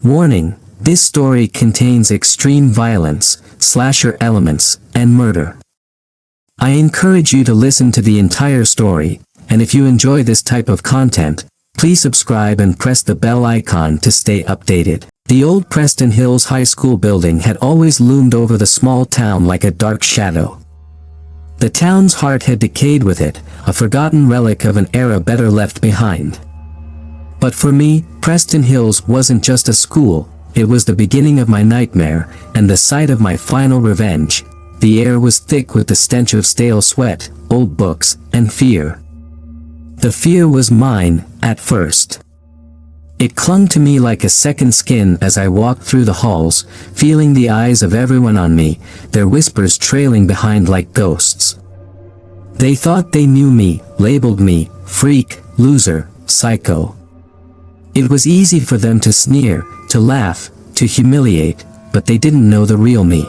Warning: this story contains extreme violence, slasher elements, and murder. I encourage you to listen to the entire story, and if you enjoy this type of content, please subscribe and press the bell icon to stay updated. The old Preston Hills High School building had always loomed over the small town like a dark shadow. The town's heart had decayed with it, a forgotten relic of an era better left behind. But for me, Preston Hills wasn't just a school, it was the beginning of my nightmare, and the site of my final revenge. The air was thick with the stench of stale sweat, old books, and fear. The fear was mine, at first. It clung to me like a second skin as I walked through the halls, feeling the eyes of everyone on me, their whispers trailing behind like ghosts. They thought they knew me, labeled me, freak, loser, psycho. It was easy for them to sneer, to laugh, to humiliate, but they didn't know the real me.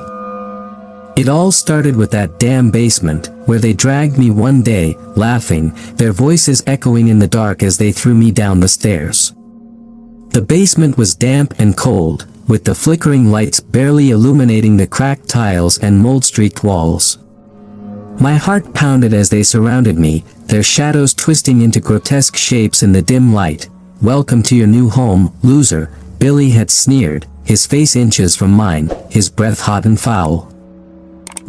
It all started with that damn basement, where they dragged me one day, laughing, their voices echoing in the dark as they threw me down the stairs. The basement was damp and cold, with the flickering lights barely illuminating the cracked tiles and mold-streaked walls. My heart pounded as they surrounded me, their shadows twisting into grotesque shapes in the dim light. "Welcome to your new home, loser," Billy had sneered, his face inches from mine, his breath hot and foul.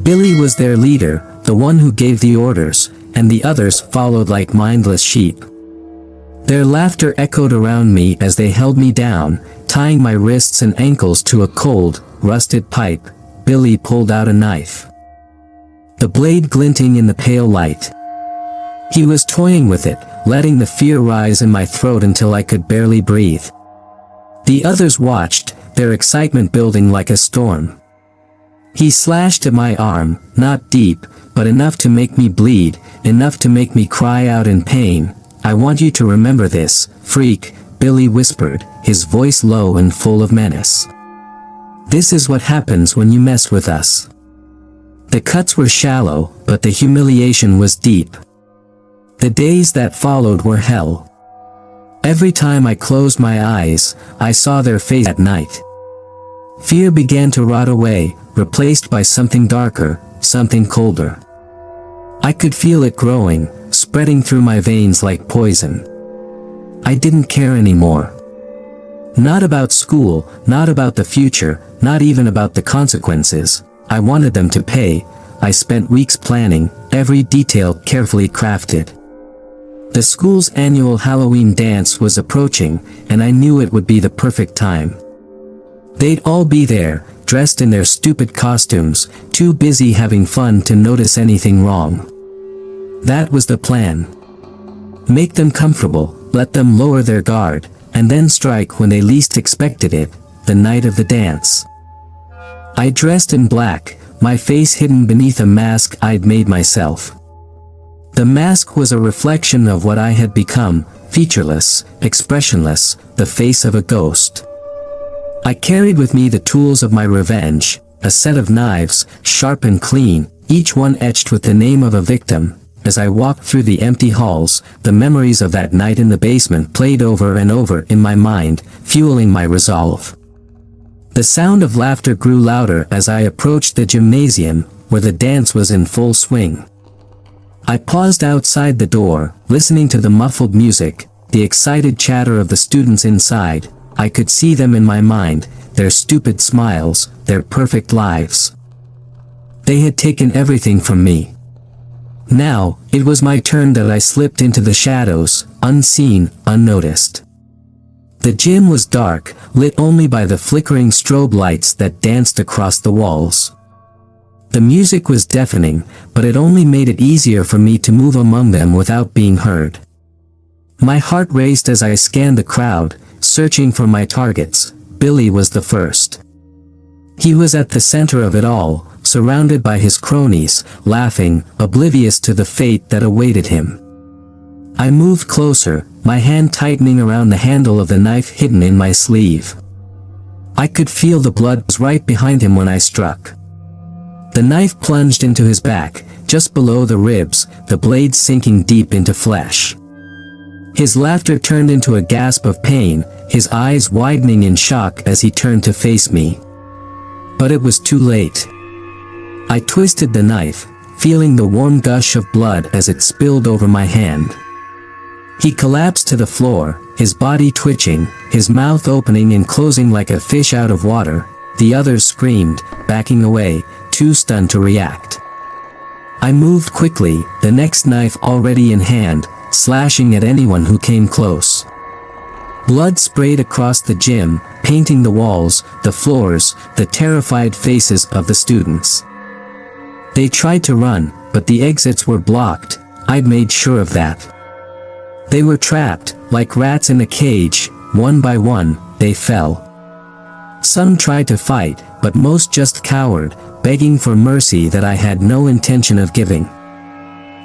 Billy was their leader, the one who gave the orders, and the others followed like mindless sheep. Their laughter echoed around me as they held me down, tying my wrists and ankles to a cold, rusted pipe. Billy pulled out a knife, the blade glinting in the pale light. He was toying with it, letting the fear rise in my throat until I could barely breathe. The others watched, their excitement building like a storm. He slashed at my arm, not deep, but enough to make me bleed, enough to make me cry out in pain. "I want you to remember this, freak," Billy whispered, his voice low and full of menace. "This is what happens when you mess with us." The cuts were shallow, but the humiliation was deep. The days that followed were hell. Every time I closed my eyes, I saw their face at night. Fear began to rot away, replaced by something darker, something colder. I could feel it growing, spreading through my veins like poison. I didn't care anymore. Not about school, not about the future, not even about the consequences. I wanted them to pay. I spent weeks planning, every detail carefully crafted. The school's annual Halloween dance was approaching, and I knew it would be the perfect time. They'd all be there, dressed in their stupid costumes, too busy having fun to notice anything wrong. That was the plan. Make them comfortable, let them lower their guard, and then strike when they least expected it, the night of the dance. I dressed in black, my face hidden beneath a mask I'd made myself. The mask was a reflection of what I had become, featureless, expressionless, the face of a ghost. I carried with me the tools of my revenge, a set of knives, sharp and clean, each one etched with the name of a victim. As I walked through the empty halls, the memories of that night in the basement played over and over in my mind, fueling my resolve. The sound of laughter grew louder as I approached the gymnasium, where the dance was in full swing. I paused outside the door, listening to the muffled music, the excited chatter of the students inside. I could see them in my mind, their stupid smiles, their perfect lives. They had taken everything from me. Now, it was my turn that I slipped into the shadows, unseen, unnoticed. The gym was dark, lit only by the flickering strobe lights that danced across the walls. The music was deafening, but it only made it easier for me to move among them without being heard. My heart raced as I scanned the crowd, searching for my targets. Billy was the first. He was at the center of it all, surrounded by his cronies, laughing, oblivious to the fate that awaited him. I moved closer, my hand tightening around the handle of the knife hidden in my sleeve. I could feel the blood was right behind him when I struck. The knife plunged into his back, just below the ribs, the blade sinking deep into flesh. His laughter turned into a gasp of pain, his eyes widening in shock as he turned to face me. But it was too late. I twisted the knife, feeling the warm gush of blood as it spilled over my hand. He collapsed to the floor, his body twitching, his mouth opening and closing like a fish out of water. The others screamed, backing away, too stunned to react. I moved quickly, the next knife already in hand, slashing at anyone who came close. Blood sprayed across the gym, painting the walls, the floors, the terrified faces of the students. They tried to run, but the exits were blocked. I'd made sure of that. They were trapped, like rats in a cage. One by one, they fell. Some tried to fight, but most just cowered, begging for mercy that I had no intention of giving.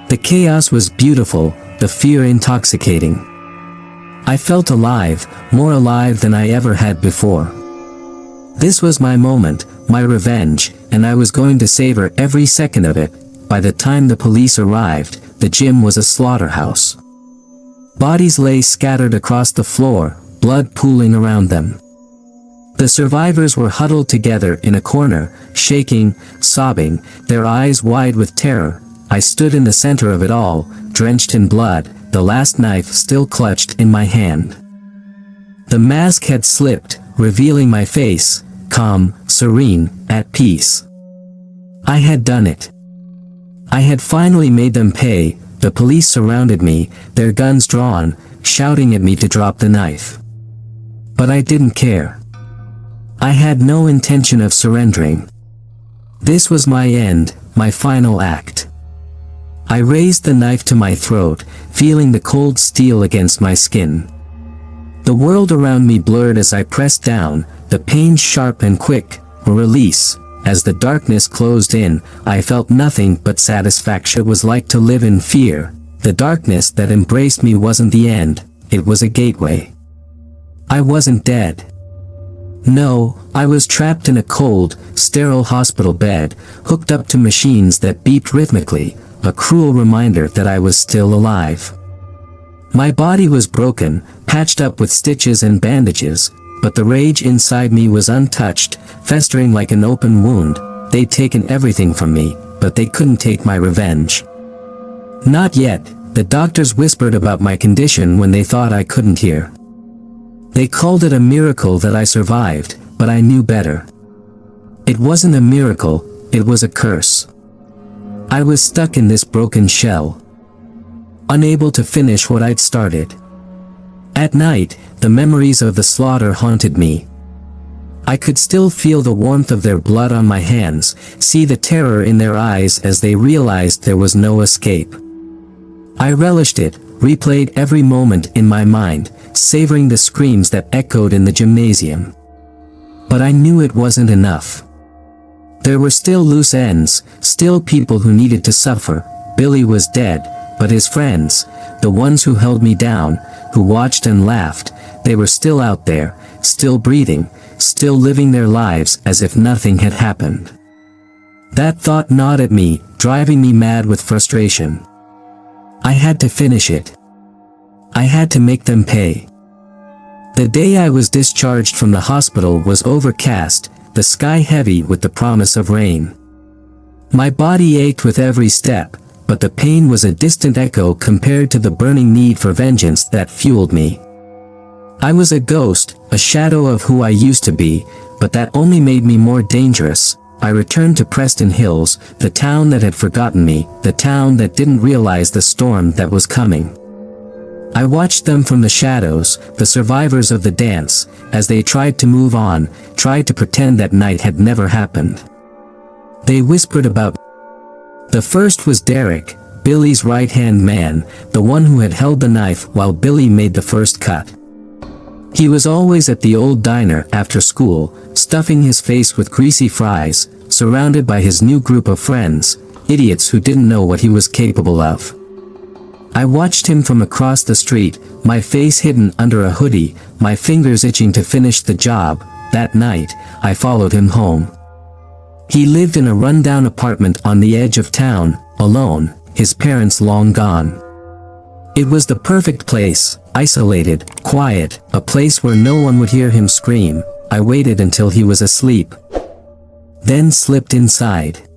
The chaos was beautiful, the fear intoxicating. I felt alive, more alive than I ever had before. This was my moment, my revenge, and I was going to savor every second of it. By the time the police arrived, the gym was a slaughterhouse. Bodies lay scattered across the floor, blood pooling around them. The survivors were huddled together in a corner, shaking, sobbing, their eyes wide with terror. I stood in the center of it all, drenched in blood, the last knife still clutched in my hand. The mask had slipped, revealing my face, calm, serene, at peace. I had done it. I had finally made them pay. The police surrounded me, their guns drawn, shouting at me to drop the knife. But I didn't care. I had no intention of surrendering. This was my end, my final act. I raised the knife to my throat, feeling the cold steel against my skin. The world around me blurred as I pressed down, the pain sharp and quick, a release. As the darkness closed in, I felt nothing but satisfaction. It was like to live in fear. The darkness that embraced me wasn't the end, it was a gateway. I wasn't dead. No, I was trapped in a cold, sterile hospital bed, hooked up to machines that beeped rhythmically, a cruel reminder that I was still alive. My body was broken, patched up with stitches and bandages, but the rage inside me was untouched, festering like an open wound. They'd taken everything from me, but they couldn't take my revenge. Not yet. The doctors whispered about my condition when they thought I couldn't hear. They called it a miracle that I survived, but I knew better. It wasn't a miracle, it was a curse. I was stuck in this broken shell, unable to finish what I'd started. At night, the memories of the slaughter haunted me. I could still feel the warmth of their blood on my hands, see the terror in their eyes as they realized there was no escape. I relished it, replayed every moment in my mind, savoring the screams that echoed in the gymnasium. But I knew it wasn't enough. There were still loose ends, still people who needed to suffer. Billy was dead, but his friends, the ones who held me down, who watched and laughed, they were still out there, still breathing, still living their lives as if nothing had happened. That thought gnawed at me, driving me mad with frustration. I had to finish it. I had to make them pay. The day I was discharged from the hospital was overcast, the sky heavy with the promise of rain. My body ached with every step, but the pain was a distant echo compared to the burning need for vengeance that fueled me. I was a ghost, a shadow of who I used to be, but that only made me more dangerous. I returned to Preston Hills, the town that had forgotten me, the town that didn't realize the storm that was coming. I watched them from the shadows, the survivors of the dance, as they tried to move on, tried to pretend that night had never happened. They whispered about. The first was Derek, Billy's right-hand man, the one who had held the knife while Billy made the first cut. He was always at the old diner after school, stuffing his face with greasy fries, surrounded by his new group of friends, idiots who didn't know what he was capable of. I watched him from across the street, my face hidden under a hoodie, my fingers itching to finish the job. That night, I followed him home. He lived in a rundown apartment on the edge of town, alone, his parents long gone. It was the perfect place, isolated, quiet, a place where no one would hear him scream. I waited until he was asleep, then slipped inside.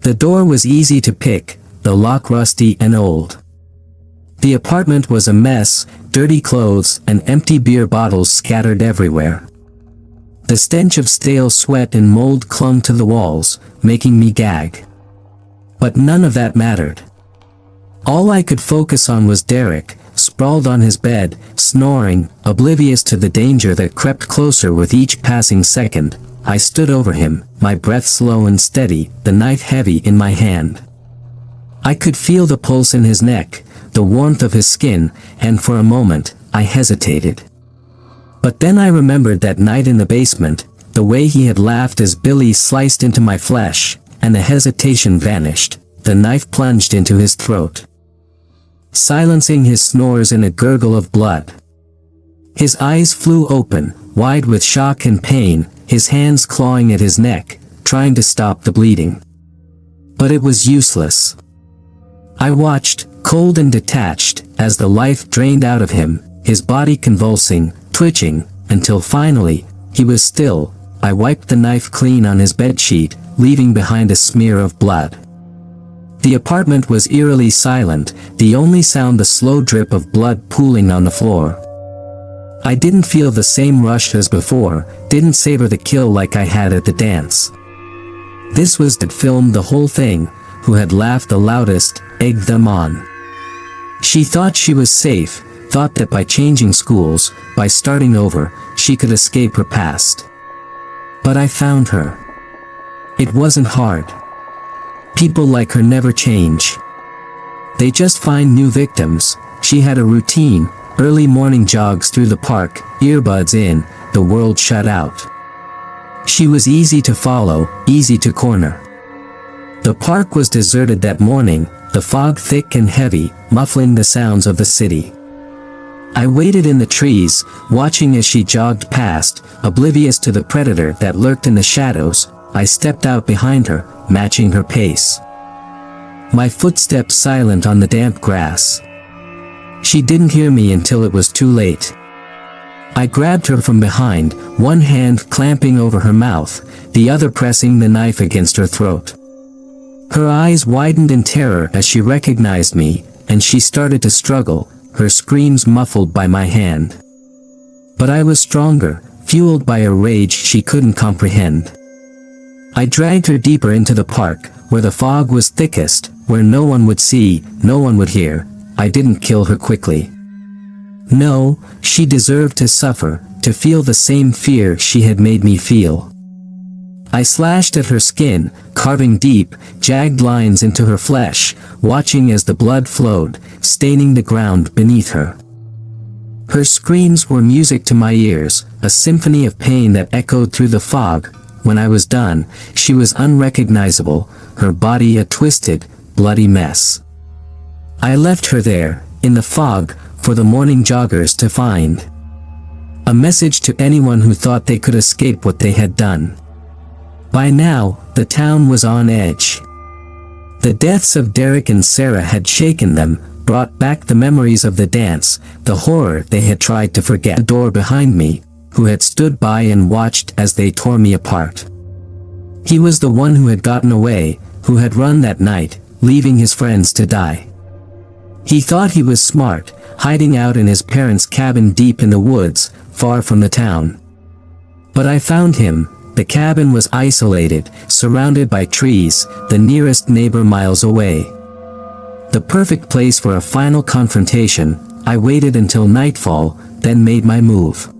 The door was easy to pick, the lock rusty and old. The apartment was a mess, dirty clothes and empty beer bottles scattered everywhere. The stench of stale sweat and mold clung to the walls, making me gag. But none of that mattered. All I could focus on was Derek, sprawled on his bed, snoring, oblivious to the danger that crept closer with each passing second. I stood over him, my breath slow and steady, the knife heavy in my hand. I could feel the pulse in his neck, the warmth of his skin, and for a moment, I hesitated. But then I remembered that night in the basement, the way he had laughed as Billy sliced into my flesh, and the hesitation vanished, the knife plunged into his throat, silencing his snores in a gurgle of blood. His eyes flew open, wide with shock and pain, his hands clawing at his neck, trying to stop the bleeding. But it was useless. I watched, cold and detached, as the life drained out of him, his body convulsing, twitching, until finally, he was still. I wiped the knife clean on his bedsheet, leaving behind a smear of blood. The apartment was eerily silent, the only sound the slow drip of blood pooling on the floor. I didn't feel the same rush as before, didn't savor the kill like I had at the dance. This was that filmed the whole thing, who had laughed the loudest, egged them on. She thought she was safe, thought that by changing schools, by starting over, she could escape her past. But I found her. It wasn't hard. People like her never change. They just find new victims. She had a routine, early morning jogs through the park, earbuds in, the world shut out. She was easy to follow, easy to corner. The park was deserted that morning, the fog thick and heavy, muffling the sounds of the city. I waited in the trees, watching as she jogged past, oblivious to the predator that lurked in the shadows. I stepped out behind her, matching her pace. My footsteps silent on the damp grass. She didn't hear me until it was too late. I grabbed her from behind, one hand clamping over her mouth, the other pressing the knife against her throat. Her eyes widened in terror as she recognized me, and she started to struggle, her screams muffled by my hand. But I was stronger, fueled by a rage she couldn't comprehend. I dragged her deeper into the park, where the fog was thickest, where no one would see, no one would hear. I didn't kill her quickly. No, she deserved to suffer, to feel the same fear she had made me feel. I slashed at her skin, carving deep, jagged lines into her flesh, watching as the blood flowed, staining the ground beneath her. Her screams were music to my ears, a symphony of pain that echoed through the fog. When I was done, she was unrecognizable, her body a twisted, bloody mess. I left her there, in the fog, for the morning joggers to find. A message to anyone who thought they could escape what they had done. By now, the town was on edge. The deaths of Derek and Sarah had shaken them, brought back the memories of the dance, the horror they had tried to forget. The door behind me, who had stood by and watched as they tore me apart. He was the one who had gotten away, who had run that night, leaving his friends to die. He thought he was smart, hiding out in his parents' cabin deep in the woods, far from the town. But I found him. The cabin was isolated, surrounded by trees, the nearest neighbor miles away. The perfect place for a final confrontation. I waited until nightfall, then made my move.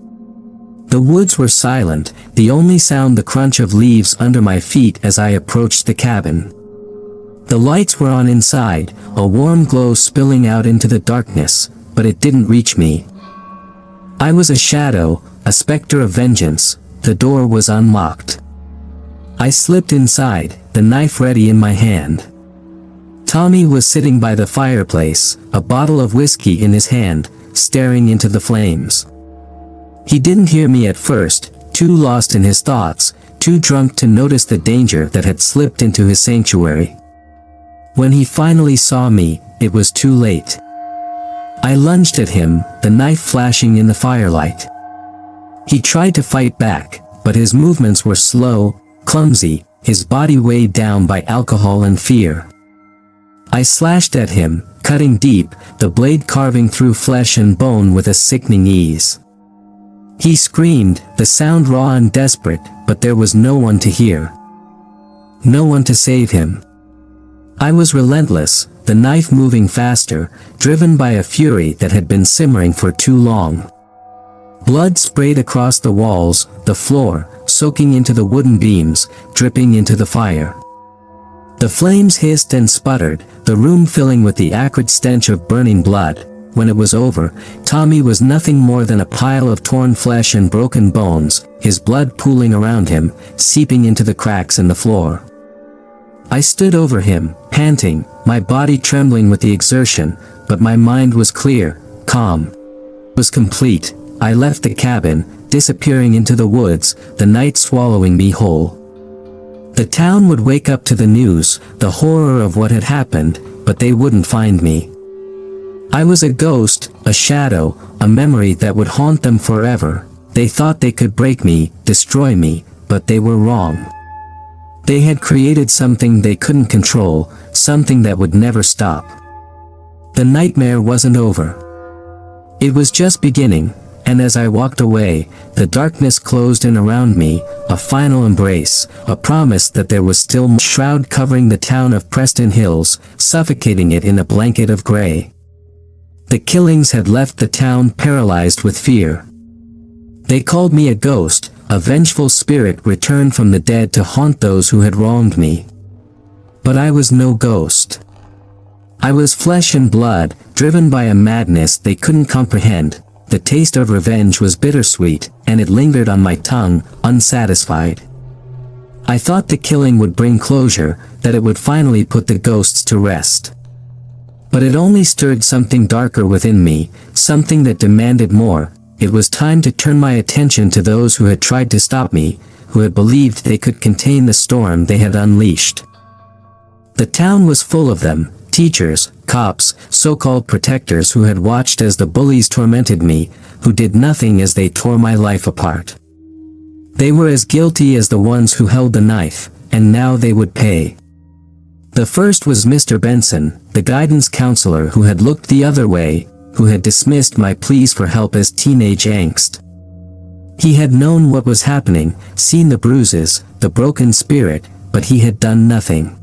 The woods were silent, the only sound the crunch of leaves under my feet as I approached the cabin. The lights were on inside, a warm glow spilling out into the darkness, but it didn't reach me. I was a shadow, a specter of vengeance. The door was unlocked. I slipped inside, the knife ready in my hand. Tommy was sitting by the fireplace, a bottle of whiskey in his hand, staring into the flames. He didn't hear me at first, too lost in his thoughts, too drunk to notice the danger that had slipped into his sanctuary. When he finally saw me, it was too late. I lunged at him, the knife flashing in the firelight. He tried to fight back, but his movements were slow, clumsy, his body weighed down by alcohol and fear. I slashed at him, cutting deep, the blade carving through flesh and bone with a sickening ease. He screamed, the sound raw and desperate, but there was no one to hear. No one to save him. I was relentless, the knife moving faster, driven by a fury that had been simmering for too long. Blood sprayed across the walls, the floor, soaking into the wooden beams, dripping into the fire. The flames hissed and sputtered, the room filling with the acrid stench of burning blood. When it was over, Tommy was nothing more than a pile of torn flesh and broken bones, his blood pooling around him, seeping into the cracks in the floor. I stood over him, panting, my body trembling with the exertion, but my mind was clear, calm. It was complete. I left the cabin, disappearing into the woods, the night swallowing me whole. The town would wake up to the news, the horror of what had happened, but they wouldn't find me. I was a ghost, a shadow, a memory that would haunt them forever. They thought they could break me, destroy me, but they were wrong. They had created something they couldn't control, something that would never stop. The nightmare wasn't over. It was just beginning, and as I walked away, the darkness closed in around me, a final embrace, a promise that there was still more shroud covering the town of Preston Hills, suffocating it in a blanket of gray. The killings had left the town paralyzed with fear. They called me a ghost, a vengeful spirit returned from the dead to haunt those who had wronged me. But I was no ghost. I was flesh and blood, driven by a madness they couldn't comprehend. The taste of revenge was bittersweet, and it lingered on my tongue, unsatisfied. I thought the killing would bring closure, that it would finally put the ghosts to rest. But it only stirred something darker within me, something that demanded more. It was time to turn my attention to those who had tried to stop me, who had believed they could contain the storm they had unleashed. The town was full of them, teachers, cops, so-called protectors who had watched as the bullies tormented me, who did nothing as they tore my life apart. They were as guilty as the ones who held the knife, and now they would pay. The first was Mr. Benson, the guidance counselor who had looked the other way, who had dismissed my pleas for help as teenage angst. He had known what was happening, seen the bruises, the broken spirit, but he had done nothing.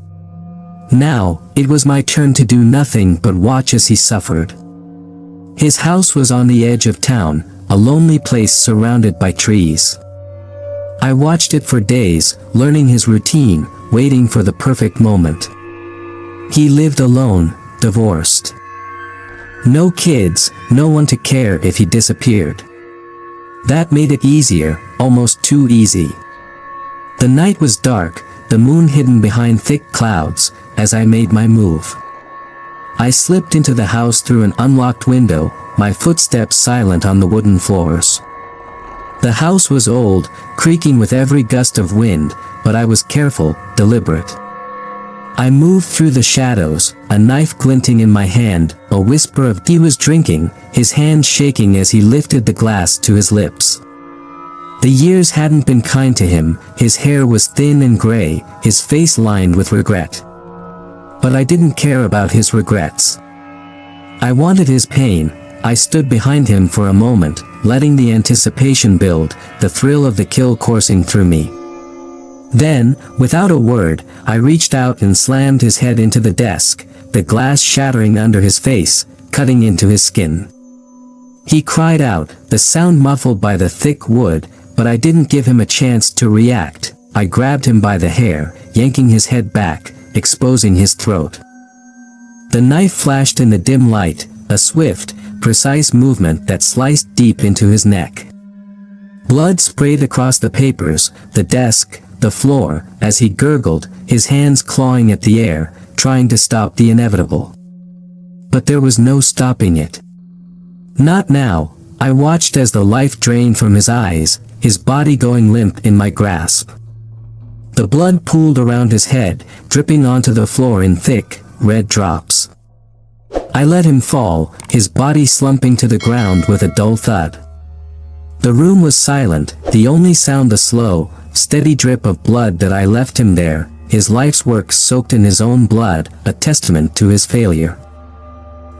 Now, it was my turn to do nothing but watch as he suffered. His house was on the edge of town, a lonely place surrounded by trees. I watched it for days, learning his routine, waiting for the perfect moment. He lived alone, divorced. No kids, no one to care if he disappeared. That made it easier, almost too easy. The night was dark, the moon hidden behind thick clouds, as I made my move. I slipped into the house through an unlocked window, my footsteps silent on the wooden floors. The house was old, creaking with every gust of wind, but I was careful, deliberate. I moved through the shadows, a knife glinting in my hand, a whisper of he was drinking, his hand shaking as he lifted the glass to his lips. The years hadn't been kind to him, his hair was thin and gray, his face lined with regret. But I didn't care about his regrets. I wanted his pain. I stood behind him for a moment, letting the anticipation build, the thrill of the kill coursing through me. Then, without a word, I reached out and slammed his head into the desk, the glass shattering under his face, cutting into his skin. He cried out, the sound muffled by the thick wood, but I didn't give him a chance to react. I grabbed him by the hair, yanking his head back, exposing his throat. The knife flashed in the dim light, a swift, precise movement that sliced deep into his neck. Blood sprayed across the papers, the desk, the floor, as he gurgled, his hands clawing at the air, trying to stop the inevitable. But there was no stopping it. Not now. I watched as the life drained from his eyes, his body going limp in my grasp. The blood pooled around his head, dripping onto the floor in thick, red drops. I let him fall, his body slumping to the ground with a dull thud. The room was silent, the only sound the slow, steady drip of blood that I left him there, his life's work soaked in his own blood, a testament to his failure.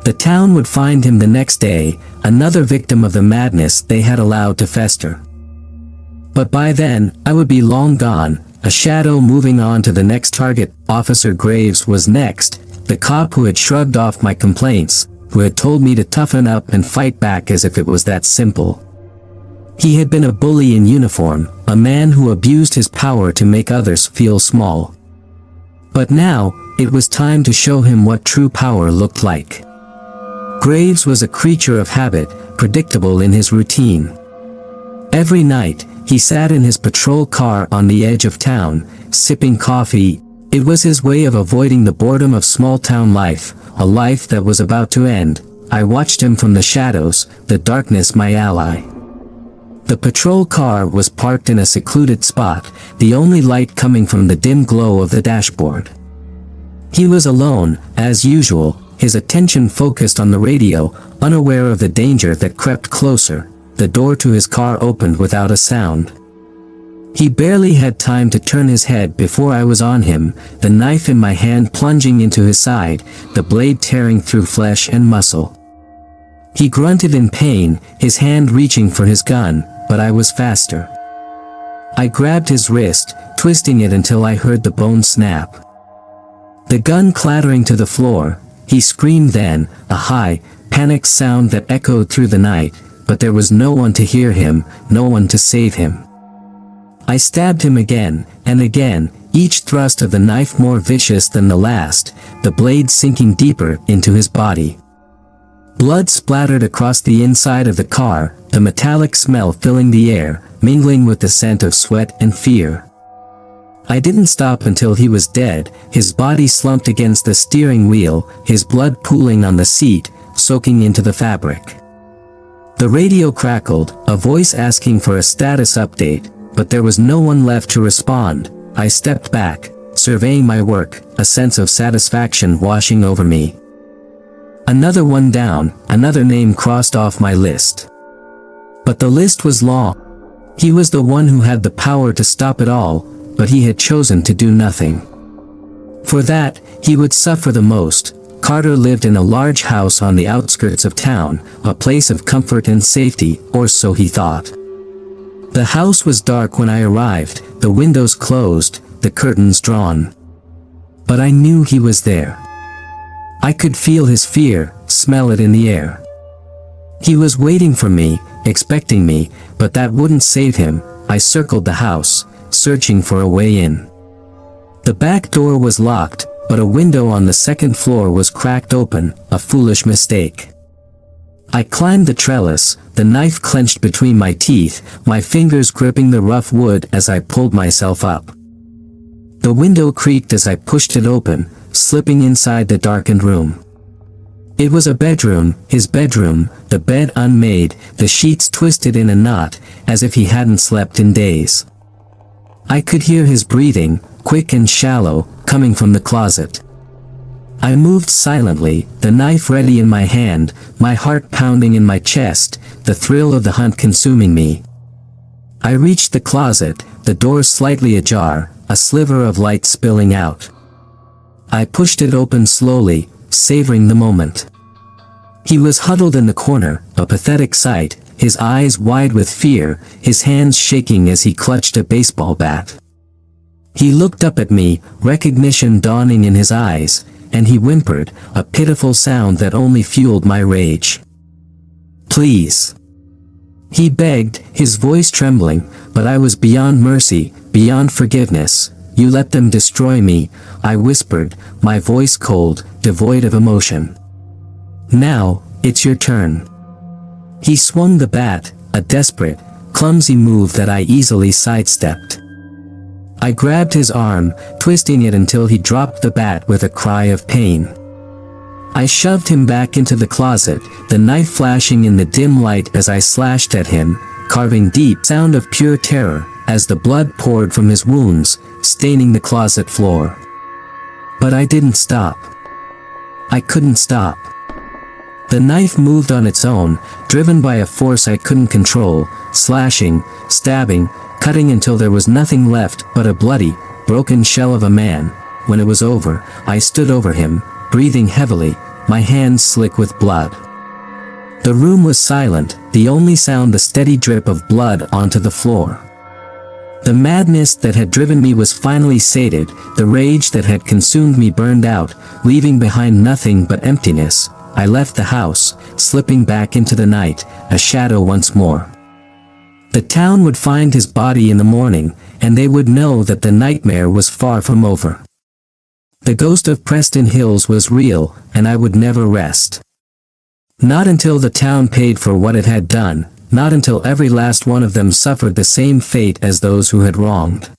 The town would find him the next day, another victim of the madness they had allowed to fester. But by then, I would be long gone, a shadow moving on to the next target. Officer Graves was next, the cop who had shrugged off my complaints, who had told me to toughen up and fight back as if it was that simple. He had been a bully in uniform, a man who abused his power to make others feel small. But now, it was time to show him what true power looked like. Graves was a creature of habit, predictable in his routine. Every night, he sat in his patrol car on the edge of town, sipping coffee. It was his way of avoiding the boredom of small-town life, a life that was about to end. I watched him from the shadows, the darkness my ally. The patrol car was parked in a secluded spot, the only light coming from the dim glow of the dashboard. He was alone, as usual, his attention focused on the radio, unaware of the danger that crept closer. The door to his car opened without a sound. He barely had time to turn his head before I was on him, the knife in my hand plunging into his side, the blade tearing through flesh and muscle. He grunted in pain, his hand reaching for his gun, but I was faster. I grabbed his wrist, twisting it until I heard the bone snap. The gun clattering to the floor. He screamed then, a high, panicked sound that echoed through the night, but there was no one to hear him, no one to save him. I stabbed him again, and again, each thrust of the knife more vicious than the last, the blade sinking deeper into his body. Blood splattered across the inside of the car, the metallic smell filling the air, mingling with the scent of sweat and fear. I didn't stop until he was dead, his body slumped against the steering wheel, his blood pooling on the seat, soaking into the fabric. The radio crackled, a voice asking for a status update, but there was no one left to respond. I stepped back, surveying my work, a sense of satisfaction washing over me. Another one down, another name crossed off my list. But the list was long. He was the one who had the power to stop it all, but he had chosen to do nothing. For that, he would suffer the most. Carter lived in a large house on the outskirts of town, a place of comfort and safety, or so he thought. The house was dark when I arrived, the windows closed, the curtains drawn. But I knew he was there. I could feel his fear, smell it in the air. He was waiting for me, expecting me, but that wouldn't save him. I circled the house, searching for a way in. The back door was locked, but a window on the second floor was cracked open, a foolish mistake. I climbed the trellis, the knife clenched between my teeth, my fingers gripping the rough wood as I pulled myself up. The window creaked as I pushed it open, slipping inside the darkened room. It was a bedroom, his bedroom, the bed unmade, the sheets twisted in a knot, as if he hadn't slept in days. I could hear his breathing, quick and shallow, coming from the closet. I moved silently, the knife ready in my hand, my heart pounding in my chest, the thrill of the hunt consuming me. I reached the closet, the door slightly ajar, a sliver of light spilling out. I pushed it open slowly, savoring the moment. He was huddled in the corner, a pathetic sight, his eyes wide with fear, his hands shaking as he clutched a baseball bat. He looked up at me, recognition dawning in his eyes, and he whimpered, a pitiful sound that only fueled my rage. "Please," he begged, his voice trembling, but I was beyond mercy, beyond forgiveness. "You let them destroy me," I whispered, my voice cold, devoid of emotion. "Now, it's your turn." He swung the bat, a desperate, clumsy move that I easily sidestepped. I grabbed his arm, twisting it until he dropped the bat with a cry of pain. I shoved him back into the closet, the knife flashing in the dim light as I slashed at him, carving deep sound of pure terror, as the blood poured from his wounds, staining the closet floor. But I didn't stop. I couldn't stop. The knife moved on its own, driven by a force I couldn't control, slashing, stabbing, cutting until there was nothing left but a bloody, broken shell of a man. When it was over, I stood over him, breathing heavily, my hands slick with blood. The room was silent, the only sound the steady drip of blood onto the floor. The madness that had driven me was finally sated, the rage that had consumed me burned out, leaving behind nothing but emptiness. I left the house, slipping back into the night, a shadow once more. The town would find his body in the morning, and they would know that the nightmare was far from over. The ghost of Preston Hills was real, and I would never rest. Not until the town paid for what it had done, not until every last one of them suffered the same fate as those who had wronged.